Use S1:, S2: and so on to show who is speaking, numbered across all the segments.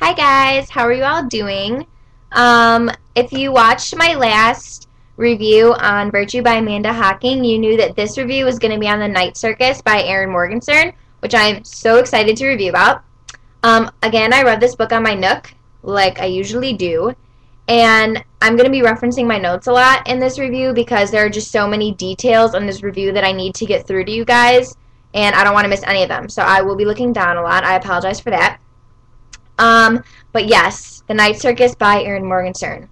S1: Hi guys, how are you all doing? If you watched my last review on Virtue by Amanda Hocking, you knew that this review was going to be on the Night Circus by Erin Morgenstern, which I'm so excited to review about. Again, I read this book on my Nook, like I usually do, and I'm going to be referencing my notes a lot in this review because there are just so many details in this review that I need to get through to you guys, and I don't want to miss any of them, so I will be looking down a lot. I apologize for that. But yes, The Night Circus by Erin Morgenstern.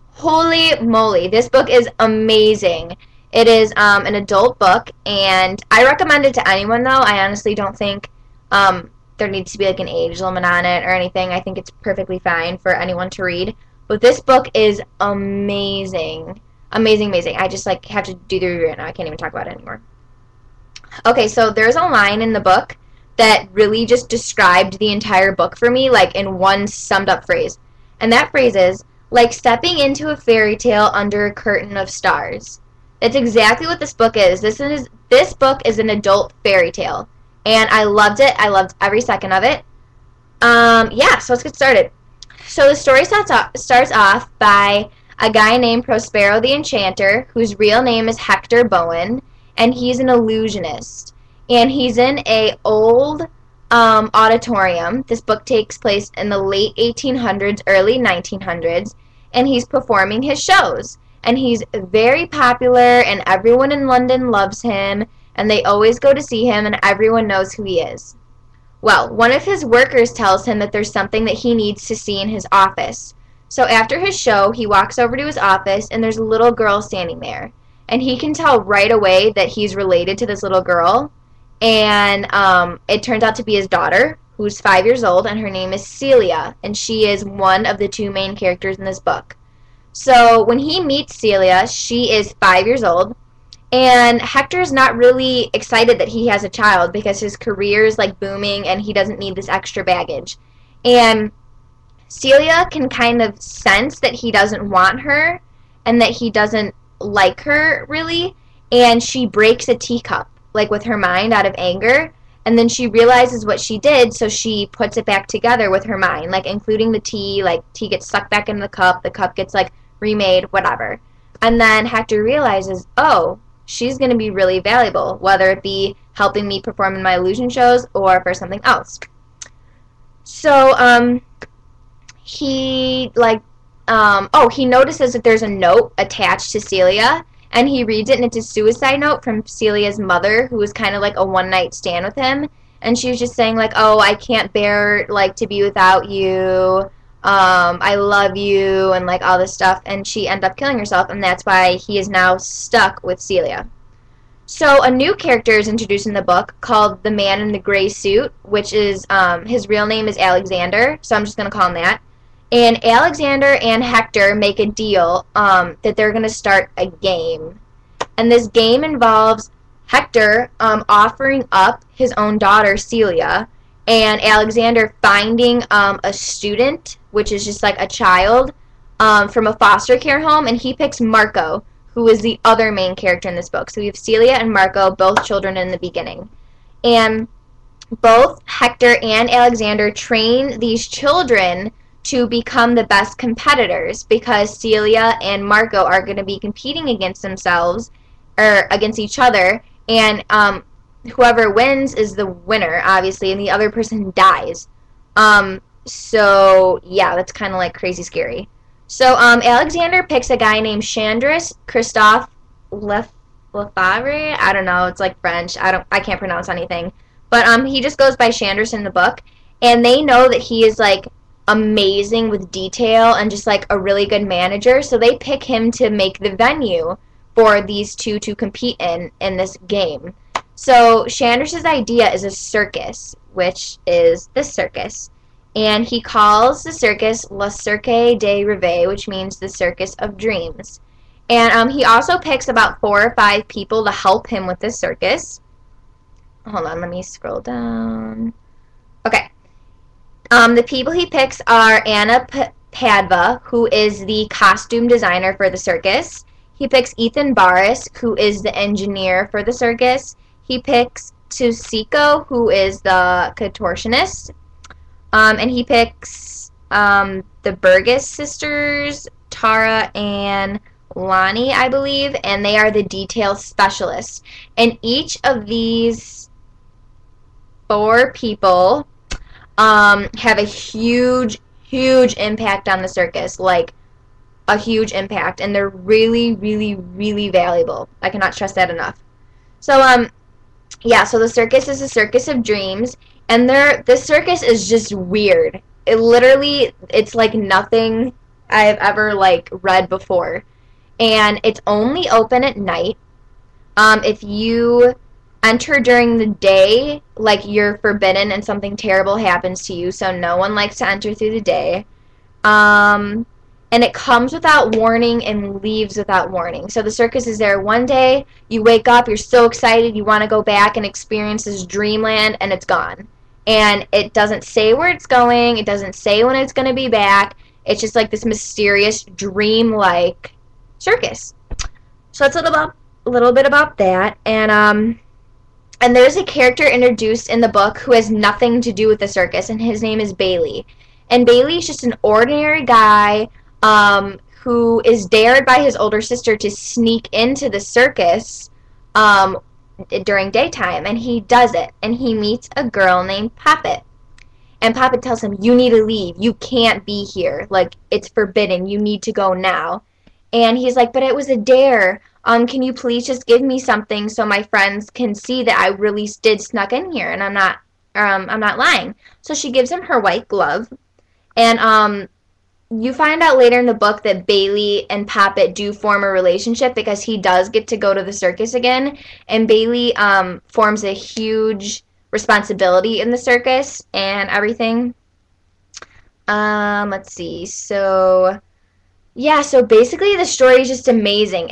S1: Holy moly, this book is amazing. It is an adult book, and I recommend it to anyone, though. I honestly don't think there needs to be like an age limit on it or anything. I think it's perfectly fine for anyone to read. But this book is amazing. Amazing, amazing. I just like have to do the review right now. I can't even talk about it anymore. Okay, so there's a line in the book that really just described the entire book for me, like in one summed up phrase. And that phrase is, like stepping into a fairy tale under a curtain of stars. That's exactly what this book is. This book is an adult fairy tale. And I loved it. I loved every second of it. Yeah, so let's get started. So the story starts off by a guy named Prospero the Enchanter, whose real name is Hector Bowen, and he's an illusionist. And he's in a old auditorium. This book takes place in the late 1800s, early 1900s, and he's performing his shows. And he's very popular, and everyone in London loves him, and they always go to see him, and everyone knows who he is. Well, one of his workers tells him that there's something that he needs to see in his office. So after his show, he walks over to his office, and there's a little girl standing there. And he can tell right away that he's related to this little girl. And it turns out to be his daughter, who's 5 years old, and her name is Celia, and she is one of the two main characters in this book. So when he meets Celia, she is 5 years old, and Hector's not really excited that he has a child because his career is like booming and he doesn't need this extra baggage. And Celia can kind of sense that he doesn't want her and that he doesn't like her really, and she breaks a teacup, like with her mind out of anger, and then she realizes what she did, so she puts it back together with her mind, like including the tea, like tea gets sucked back into the cup gets like remade, whatever. And then Hector realizes, oh, she's going to be really valuable, whether it be helping me perform in my illusion shows or for something else. So he notices that there's a note attached to Celia, and he reads it, and it's a suicide note from Celia's mother, who was kind of like a one-night stand with him. And she was just saying, like, oh, I can't bear, like, to be without you. I love you, and, like, all this stuff. And she ended up killing herself, and that's why he is now stuck with Celia. So a new character is introduced in the book called the Man in the Gray Suit, which is, his real name is Alexander, so I'm just going to call him that. And Alexander and Hector make a deal that they're going to start a game. And this game involves Hector offering up his own daughter, Celia, and Alexander finding a student, which is just like a child, from a foster care home, and he picks Marco, who is the other main character in this book. So we have Celia and Marco, both children in the beginning. And both Hector and Alexander train these children to become the best competitors, because Celia and Marco are going to be competing against themselves, or against each other, and whoever wins is the winner, obviously, and the other person dies. So, yeah, that's kind of like crazy scary. So, Alexander picks a guy named Chandris Christophe Lefebvre. I don't know, it's like French. I can't pronounce anything. But he just goes by Chandris in the book, and they know that he is like amazing with detail and just like a really good manager, so they pick him to make the venue for these two to compete in this game. So Chandris's idea is a circus, which is the circus, and he calls the circus Le Cirque des Rêves, which means the circus of dreams. And he also picks about 4 or 5 people to help him with this circus. Hold on, let me scroll down. Okay. The people he picks are Anna Padva, who is the costume designer for the circus. He picks Ethan Barris, who is the engineer for the circus. He picks Tsuchiko, who is the contortionist. And he picks the Burgess sisters, Tara and Lonnie, I believe, and they are the detail specialists. And each of these 4 people have a huge, huge impact on the circus, like a huge impact, and they're really, really, really valuable. I cannot stress that enough. So, yeah, so the circus is a circus of dreams, and this circus is just weird. It's like nothing I've ever, like, read before. And it's only open at night. If you enter during the day, like, you're forbidden and something terrible happens to you, so no one likes to enter through the day. And it comes without warning and leaves without warning. So the circus is there one day, you wake up, you're so excited, you want to go back and experience this dreamland, and it's gone. And it doesn't say where it's going, it doesn't say when it's going to be back. It's just like this mysterious, dream-like circus. So that's a little bit about that. And there's a character introduced in the book who has nothing to do with the circus, and his name is Bailey. And Bailey's just an ordinary guy who is dared by his older sister to sneak into the circus during daytime, and he does it. And he meets a girl named Poppet. And Poppet tells him, you need to leave. You can't be here. Like, it's forbidden. You need to go now. And he's like, but it was a dare. Can you please just give me something so my friends can see that I really did snuck in here and I'm not lying. So she gives him her white glove. And you find out later in the book that Bailey and Poppet do form a relationship because he does get to go to the circus again. And Bailey forms a huge responsibility in the circus and everything. Let's see. So, yeah, so basically the story is just amazing.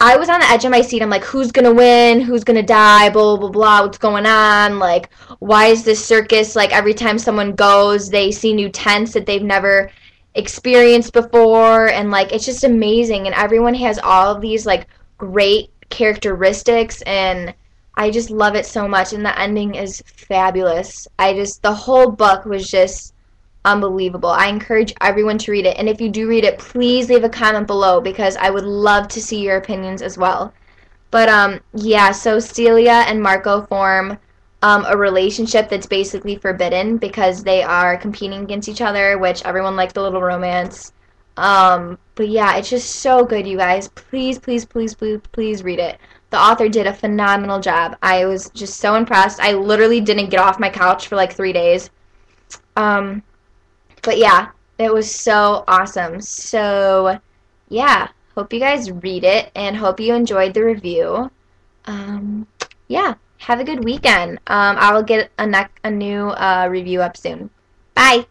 S1: I was on the edge of my seat. I'm like, who's going to win? Who's going to die? Blah, blah, blah. What's going on? Like, why is this circus, like, every time someone goes, they see new tents that they've never experienced before. And, like, it's just amazing. And everyone has all of these, like, great characteristics. And I just love it so much. And the ending is fabulous. The whole book was just unbelievable. I encourage everyone to read it, and if you do read it, please leave a comment below because I would love to see your opinions as well. But yeah, so Celia and Marco form a relationship that's basically forbidden because they are competing against each other, which everyone likes a little romance. But yeah, it's just so good, you guys. Please, please, please, please, please read it. The author did a phenomenal job. I was just so impressed. I literally didn't get off my couch for like 3 days. But yeah, it was so awesome. So yeah, hope you guys read it and hope you enjoyed the review. Yeah, have a good weekend. I will get a new review up soon. Bye!